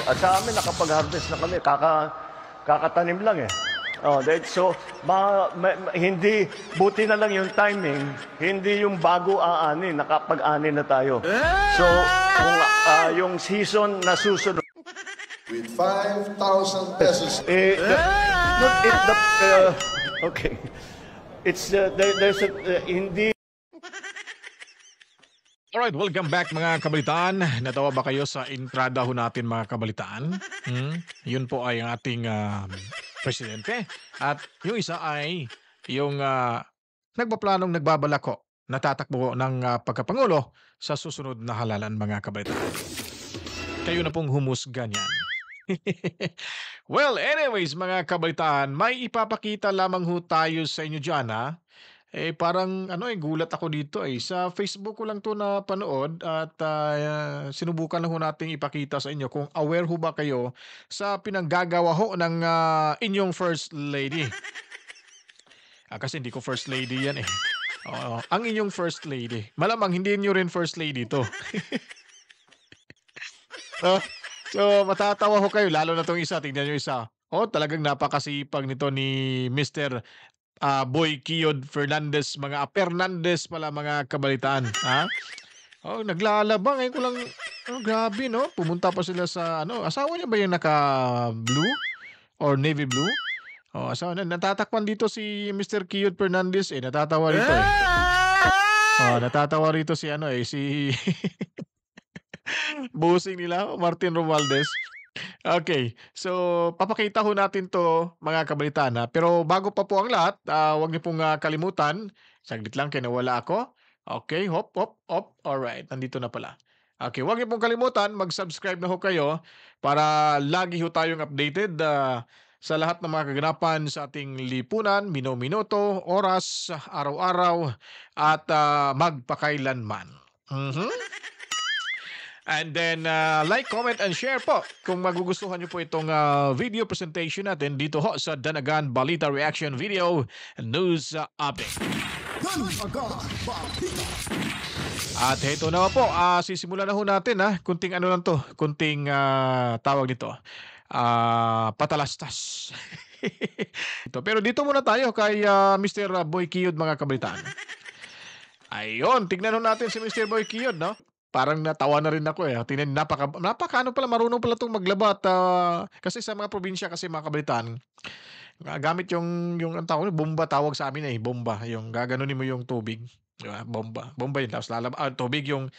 At sa amin, nakapag-harvest na kami. Kakatanim lang eh. Oh, so, hindi, buti na lang yung timing, hindi yung bago aanin, nakapag-ani na tayo. So, kung yung season na susunod, With 5,000 pesos. Okay. It's, there's a, hindi. Alright, welcome back mga kabalitaan. Natawa ba kayo sa entrada ho natin mga kabalitaan? Yun po ay ang ating presidente. At yung isa ay yung nagpaplanong nagbabalako, natatakbo ng pagkapangulo sa susunod na halalan mga kabalitaan. Kayo na pong humusga niyan. Well, anyways mga kabalitaan, may ipapakita lamang ho tayo sa inyo dyan parang gulat ako dito sa Facebook ko lang to na panood at sinubukan lang ho nating ipakita sa inyo kung aware ho ba kayo sa pinanggagawa ho ng inyong First Lady. Kasi hindi ko First Lady yan Oo, ang inyong First Lady. Malamang hindi niyo rin First Lady to. So matatawa ho kayo lalo na tong isa, tingnan niyo isa. Talagang napakasipag nito ni Mr. Boy Kiyod Fernandez, mga Fernandez pala mga kabalitaan. Naglalaba ngayon ko lang. Grabe no. Pumunta pa sila sa asawa niya ba yung naka-blue or navy blue? Asawa na. Natatakpan dito si Mr. Kiyod Fernandez natatawa rito natatawa rito si si busing nila, Martin Romualdez. Okay, so papakita ho natin to mga kabalitaan pero bago pa po ang lahat, huwag niyo pong kalimutan, saglit lang kaya nawala ako. Okay, hop. Alright, nandito na pala. Okay, huwag niyo pong kalimutan, mag-subscribe na ho kayo para lagi ho tayong updated sa lahat ng mga kaganapan sa ating lipunan, minuto, oras, araw-araw at magpakailanman. And then, like, comment, and share po kung magugustuhan nyo po itong video presentation natin dito ho sa Danagan Balita Reaction Video News Update. At heto na po, sisimulan na ho natin kunting lang to, kunting tawag nito, patalastas. Pero dito muna tayo kay Mr. Boy Kiyod mga kabalitaan. Ayun, tignan ho natin si Mr. Boy Kiyod, no? Parang natawa na rin ako Tingnan, napaka pala, marunong pala itong maglaba at kasi sa mga probinsya kasi mga kabalitaan, gamit yung ang tawag, bomba tawag sa amin bomba, yung gaganunin mo yung tubig. Diba? Bomba yun. Tapos tubig yung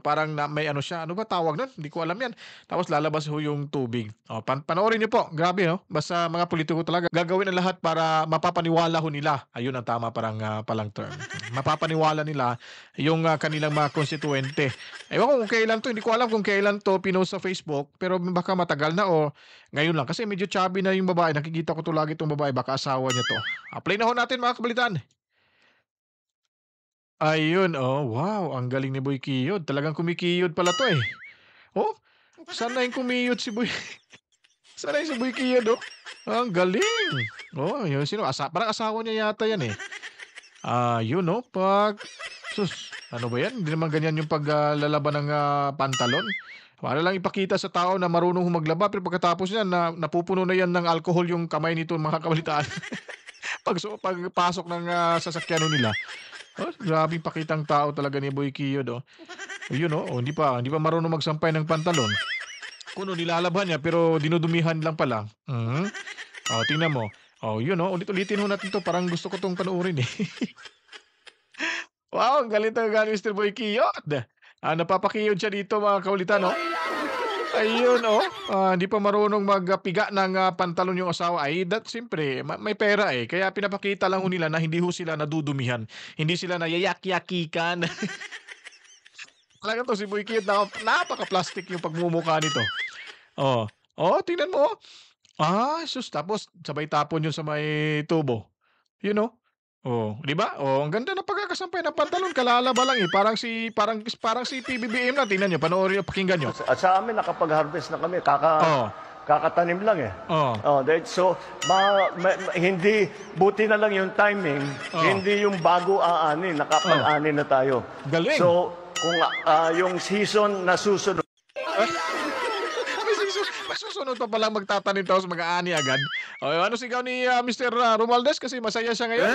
parang may siya. Ano ba tawag nun? Hindi ko alam yan. Tapos lalabas ho yung tubig. Panoorin niyo po. Grabe Basta mga politiko talaga gagawin ang lahat para mapapaniwala ho nila. Ayun ang tama palang term. Mapapaniwala nila yung kanilang mga konstituente. Ewan ko kung kailan to. Hindi ko alam kung kailan to pinost sa Facebook. Pero baka matagal na o ngayon lang. Kasi medyo chubby na yung babae. Nakikita ko to lagi itong babae. Baka asawa niya to. Play na ho natin mga kabalitaan. Ayun, wow, ang galing ni Boy Kiyod. Talagang kumikiyod pala to sana yung kumiyod si Boy. Sana yung si Boy Kiyod ang galing. Yun, parang asawa niya yata yan yun pag, sus, ano ba yan? Hindi naman ganyan yung paglalaban ng pantalon. Para lang ipakita sa tao na marunong maglaba, pero pagkatapos yan, napupuno na yan ng alcohol yung kamay nito mga kabalitaan. Pagpasok ng sasakyan nila. Grabe pakitang tao talaga ni Boy Kiyod Yun hindi pa marunong magsampay ng pantalon. Kuno nilalaban niya pero dinudumihan lang pala. Tingnan mo. Yun ulit-ulitin ho natin to, parang gusto ko tong panoorin Wow, ang galing talaga ni Mr. Boy Kiyod. Napapakiyod siya dito mga kaulitan Ayun hindi pa marunong magpiga ng pantalon yung asawa. Siyempre, may pera Kaya pinapakita lang ho nila na hindi ho sila nadudumihan. Hindi sila nayayak-yakikan. Talaga to si Boy Kiyod, napaka-plastic yung pagmumukha nito. Tingnan mo. Sus, tapos sabay tapon yun sa may tubo. Yun di ba? Ang ganda ng pagkakasampay ng pantalon, kalalaba lang parang si PBBM na. Tingnan niyo, panoorin niyo, pakinggan niyo. At sa amin, nakapag-harvest na kami. Kakatanim lang so, hindi, buti na lang yung timing, hindi yung bago aanin, nakapag-ani na tayo. Galing. So, kung yung season na susunod, May susunod pa palang magtatanim tapos mag-aani agad. O, ano sigaw ni Mr. Romualdez kasi masaya siya ngayon?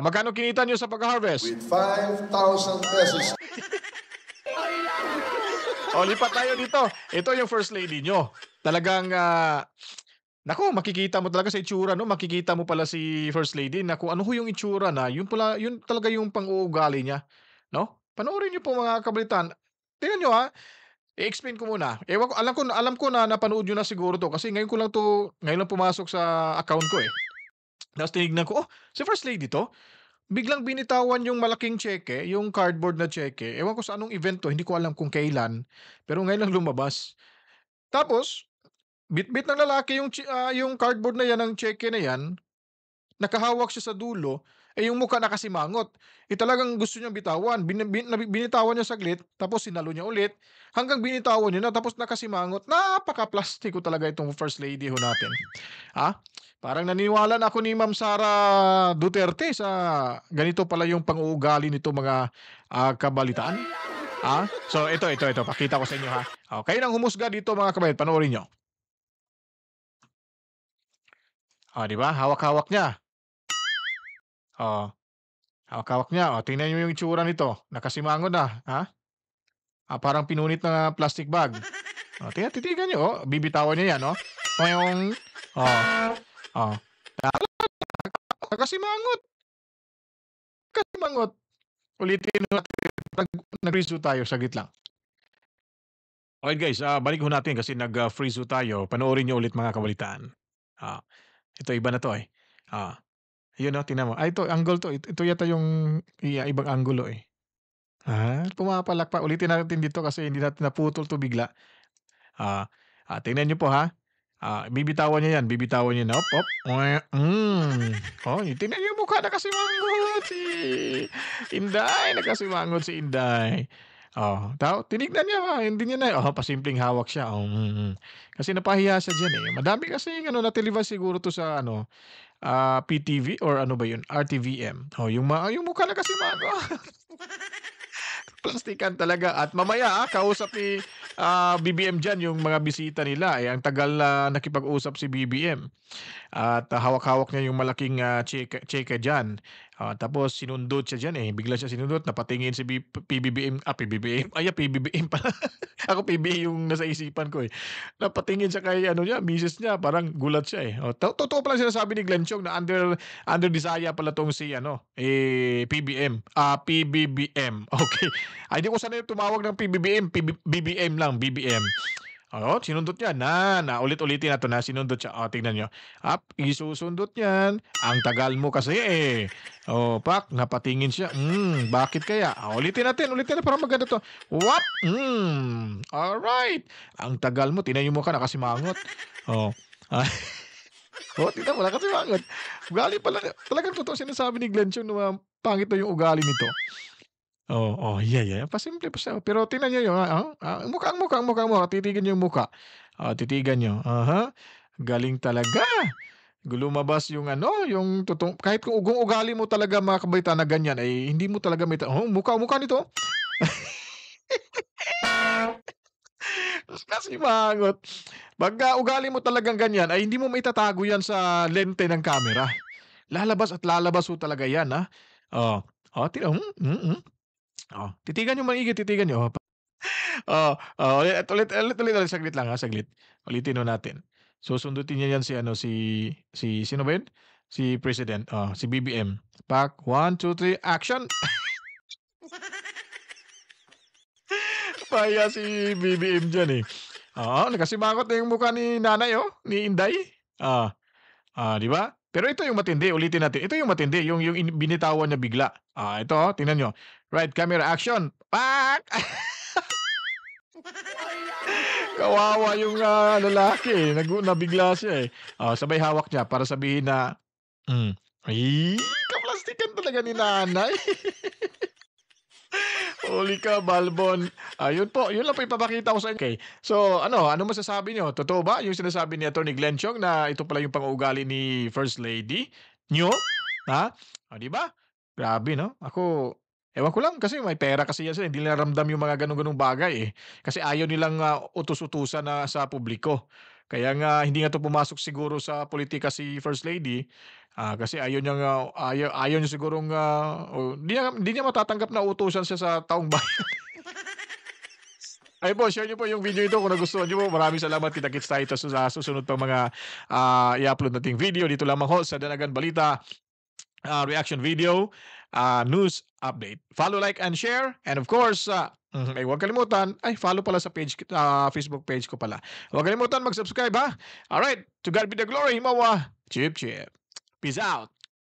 Magkano kinita niyo sa pag-harvest? With 5,000 pesos. O, lipat tayo dito. Ito yung first lady nyo. Talagang, naku, makikita mo talaga sa itsura, no? Makikita mo pala si first lady na kung ano ho yung itsura na, yun pala, yun talaga yung pang-uugali niya. No? Panoorin niyo po mga kabalitan. Tingnan nyo ha. I-explain ko muna. Ewan ko, alam ko na napanood niyo na siguro to kasi ngayon lang pumasok sa account ko eh. Tapos tinignan ko, oh, si first lady to. Biglang binitawan yung malaking tseke, yung cardboard na tseke. Ewan ko sa anong event to, hindi ko alam kung kailan. Pero ngayon lang lumabas. Tapos, bitbit ng lalaki yung cardboard na yan, ng tseke na yan, nakahawak siya sa dulo, yung mukha nakasimangot. Talagang gusto niyang bitawan. Binitawan niya saglit, tapos sinalo niya ulit, hanggang binitawan niya na, tapos nakasimangot. Napaka-plastiko talaga itong first lady ho natin. Ha? Parang naniniwala na ako ni Ma'am Sara Duterte sa ganito pala yung pang-uugali nito mga kabalitaan. So ito, pakita ko sa inyo ha. Kayo nang humusga dito mga kabayan, panoorin nyo. Di ba? Hawak-hawak niya. Hawak-hawak niya. Tingnan niyo yung itsura nito. Nakasimangon na, ha? Parang pinunit na plastic bag. Titigan niyo, bibitawan niya yan, oh. Toyong. Nakasimangot. Nakasimangot. Ulitin natin. Nag-freeze tayo, saglit lang. Okay guys, balik ho natin kasi nag-freeze tayo. Panoorin niyo ulit mga kabalitaan. Ito iba na to eh. Yun o, tingnan mo. Ito, angle to. Ito yata yung ibang angulo eh. Pumapalak pa. Ulitin natin dito kasi hindi natin naputol to bigla. Tingnan nyo po ha. Bibitawan niya yan. Bibitawan niya na. Op. Tingnan nyo yung mukha. Nakasimangot si Inday. Nakasimangot si Inday. Tinignan niya ha. Hindi niya na. Pasimpleng hawak siya. Kasi napahiya siya dyan eh. Madami kasi na-televise siguro to sa PTV or ano ba yun? RTVM. Yung mukha na kasi plastikan talaga. At mamaya kausap ni BBM dyan yung mga bisita nila. Ang tagal na nakipag-usap si BBM. At hawak-hawak niya yung malaking cheke dyan. Tapos sinundot siya dyan eh. Bigla siya sinundot. Napatingin si PBBM. PBBM. PBBM pala. Ako PBA yung nasa isipan ko eh. Napatingin siya kay misis niya. Parang gulat siya eh. Totoo pala sinasabi ni Glenn Chong na under Disaya pala tong si PBM. PBBM. Okay. Hindi ko sanay tumawag ng PBBM. BBM lang. BBM. Sinundot niya. Ulit-ulitin na to na sinundot siya. Tingnan nyo. Isusundot niyan. Ang tagal mo kasi eh. Pak, napatingin siya. Bakit kaya? Ulitin natin para maganda to. What? Alright. Ang tagal mo. Tingnan mo ka nakasimangot. Tingnan mo nakasimangot. Ugali pala. Talagang totoo sinasabi ni Glenn Chong na pangit na yung ugali nito. Yeah. Pasimple pa siya. Pero tingnan niyo yung mukha mo. Titigan niyo yung mukha. Titigan niyo. Galing talaga. Lumabas yung yung totoong, kahit kung ugali mo talaga mga kabaitan na ganyan, ay hindi mo talaga may mukha nito. Kasi mangot. Pagka ugali mo talagang ganyan, ay hindi mo maitatago yan sa lente ng camera. Lalabas at lalabas ho talaga yan, ha? Titigan niyo maigi, titigan niyo. Ulit, saglit lang ha, saglit. Ulitin ho natin. Susundutin niya yan si sino ba yun? Si President, si BBM. Pak, 1, 2, 3, action! Paya si BBM dyan eh. Nakasimangot na yung mukha ni nanay ni Inday. Di ba? Pero ito yung matindi, ulitin natin. Ito yung matindi, yung binitawan niya bigla. Ito, tingnan nyo. Right, camera, action. Pak! Kawawa yung lalaki. Nabigla siya eh. Sabay hawak niya para sabihin na, kaplastikan talaga ni nanay. Huli ka, Balbon. Yun po, yun lang po ipapakita ko sa inyo. Okay. So, ano masasabi nyo? Totoo ba yung sinasabi ni Atty. Glenn Chong na ito pala yung pang-uugali ni First Lady nyo? Ha? Di ba? Grabe, no? Ako, Ewan ko lang kasi may pera kasi yan sila, hindi nila ramdam yung mga gano'ng-gano'ng bagay, eh. Kasi ayaw nilang, utus-utusan na sa publiko. Kaya nga hindi nga 'to pumasok siguro sa politika si First Lady, kasi ayaw niyang, ayaw niya sigurong, o hindi niya matatanggap na utusan siya sa taong bayan. Ayun po, share niyo po yung video ito kung nagustuhan niyo po. Maraming salamat. Kita-kits tayo sa susunod pang mga, i-upload nating video. Dito lamang ho sa Danagan Balita, reaction video, news update. Follow, like, and share. And of course, ay huwag kalimutan, ay follow pala sa page, Facebook page ko pala. Huwag kalimutan mag-subscribe ha. Alright, to God be the glory, Mawa. Chip, chip. Peace out.